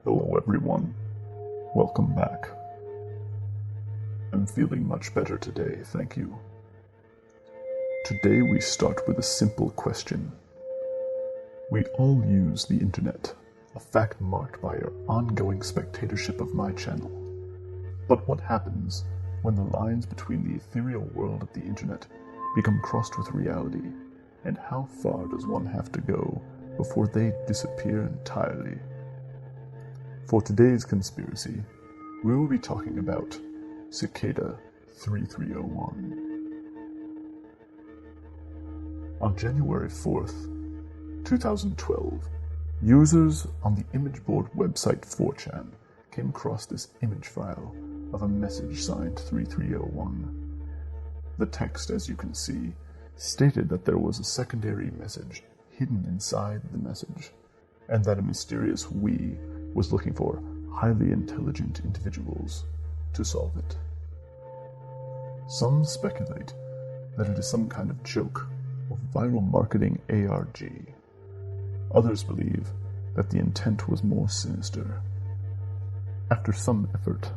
Hello everyone, welcome back. I'm feeling much better today, thank you. Today we start with a simple question. We all use the internet, a fact marked by your ongoing spectatorship of my channel. But what happens when the lines between the ethereal world of the internet become crossed with reality, and how far does one have to go before they disappear entirely? For today's conspiracy, we will be talking about Cicada 3301. On January 4th, 2012, users on the image board website 4chan came across this image file of a message signed 3301. The text, as you can see, stated that there was a secondary message hidden inside the message, and that a mysterious we was looking for highly intelligent individuals to solve it. Some speculate that it is some kind of joke or viral marketing ARG. Others believe that the intent was more sinister. After some effort,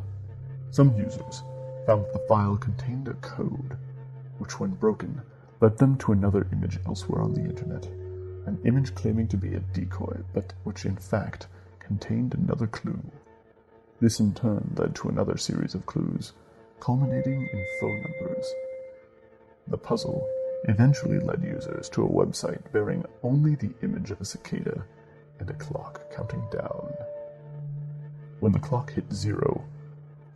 some users found that the file contained a code, which when broken, led them to another image elsewhere on the internet, an image claiming to be a decoy, but which in fact contained another clue. This in turn led to another series of clues, culminating in phone numbers. The puzzle eventually led users to a website bearing only the image of a cicada and a clock counting down. When the clock hit 0,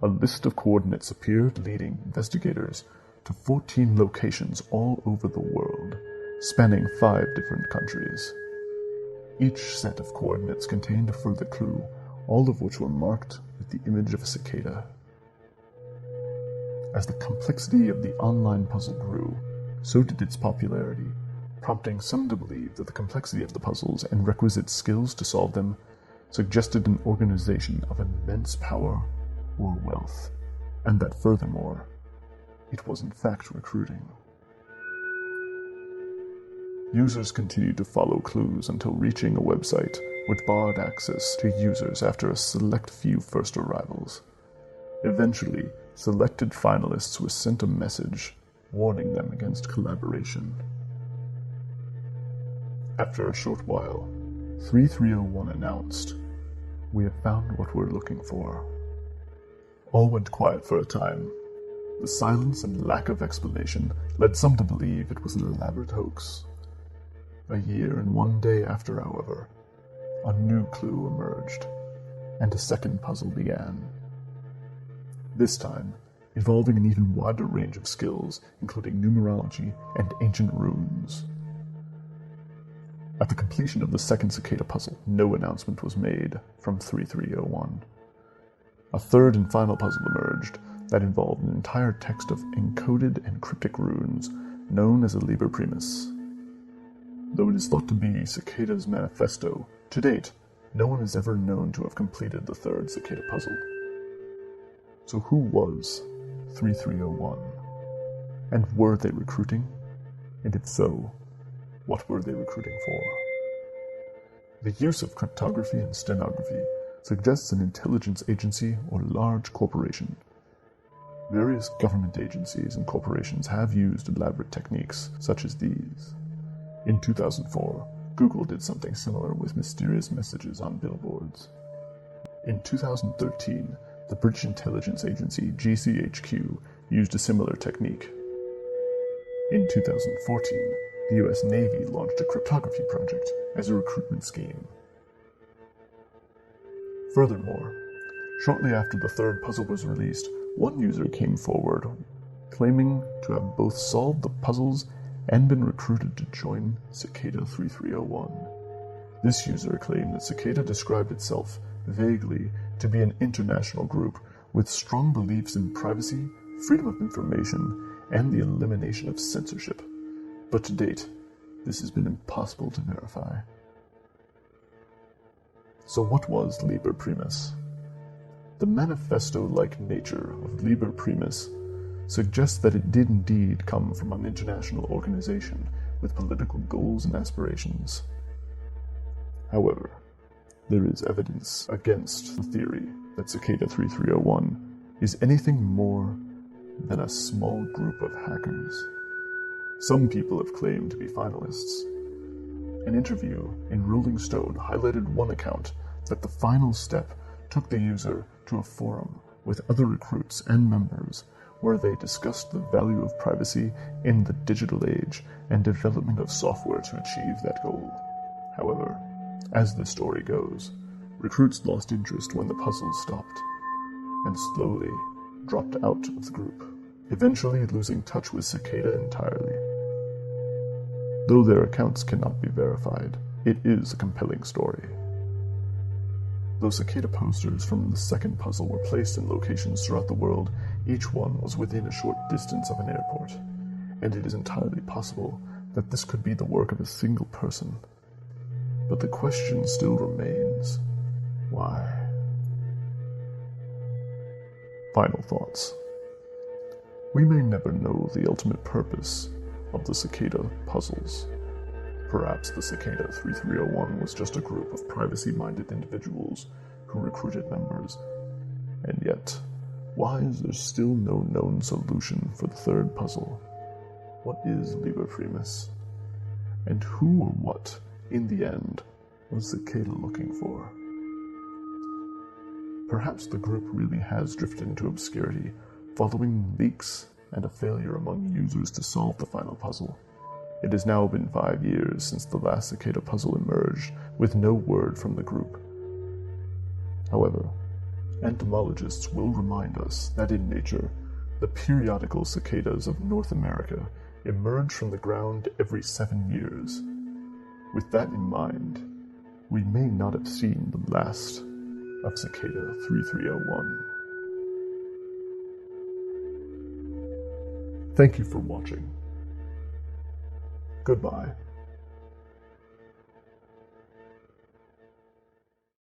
a list of coordinates appeared leading investigators to 14 locations all over the world, spanning 5 different countries. Each set of coordinates contained a further clue, all of which were marked with the image of a cicada. As the complexity of the online puzzle grew, so did its popularity, prompting some to believe that the complexity of the puzzles and requisite skills to solve them suggested an organization of immense power or wealth, and that furthermore, it was in fact recruiting. Users continued to follow clues until reaching a website which barred access to users after a select few first arrivals. Eventually, selected finalists were sent a message warning them against collaboration. After a short while, 3301 announced, "We have found what we're looking for." All went quiet for a time. The silence and lack of explanation led some to believe it was an elaborate hoax. A year and 1 day after, however, a new clue emerged, and a second puzzle began. This time, involving an even wider range of skills, including numerology and ancient runes. At the completion of the second cicada puzzle, no announcement was made from 3301. A third and final puzzle emerged that involved an entire text of encoded and cryptic runes known as a Liber Primus. Though it is thought to be Cicada's manifesto, to date, no one is ever known to have completed the third cicada puzzle. So who was 3301? And were they recruiting? And if so, what were they recruiting for? The use of cryptography and stenography suggests an intelligence agency or large corporation. Various government agencies and corporations have used elaborate techniques such as these. In 2004, Google did something similar with mysterious messages on billboards. In 2013, the British intelligence agency GCHQ used a similar technique. In 2014, the US Navy launched a cryptography project as a recruitment scheme. Furthermore, shortly after the third puzzle was released, one user came forward, claiming to have both solved the puzzles and been recruited to join Cicada 3301. This user claimed that Cicada described itself vaguely to be an international group with strong beliefs in privacy, freedom of information, and the elimination of censorship. But to date, this has been impossible to verify. So what was Liber Primus? The manifesto-like nature of Liber Primus suggests that it did indeed come from an international organization with political goals and aspirations. However, there is evidence against the theory that Cicada 3301 is anything more than a small group of hackers. Some people have claimed to be finalists. An interview in Rolling Stone highlighted one account that the final step took the user to a forum with other recruits and members where they discussed the value of privacy in the digital age and development of software to achieve that goal. However, as the story goes, recruits lost interest when the puzzle stopped and slowly dropped out of the group, eventually losing touch with Cicada entirely. Though their accounts cannot be verified, it is a compelling story. Though Cicada posters from the second puzzle were placed in locations throughout the world, each one was within a short distance of an airport, and it is entirely possible that this could be the work of a single person. But the question still remains, why? Final thoughts. We may never know the ultimate purpose of the Cicada puzzles. Perhaps the Cicada 3301 was just a group of privacy-minded individuals who recruited members. And yet, why is there still no known solution for the third puzzle? What is Liber Primus? And who or what, in the end, was Cicada looking for? Perhaps the group really has drifted into obscurity, following leaks and a failure among users to solve the final puzzle. It has now been 5 years since the last Cicada puzzle emerged, with no word from the group. However, entomologists will remind us that in nature, the periodical cicadas of North America emerge from the ground every 7 years. With that in mind, we may not have seen the last of Cicada 3301. Thank you for watching. Goodbye.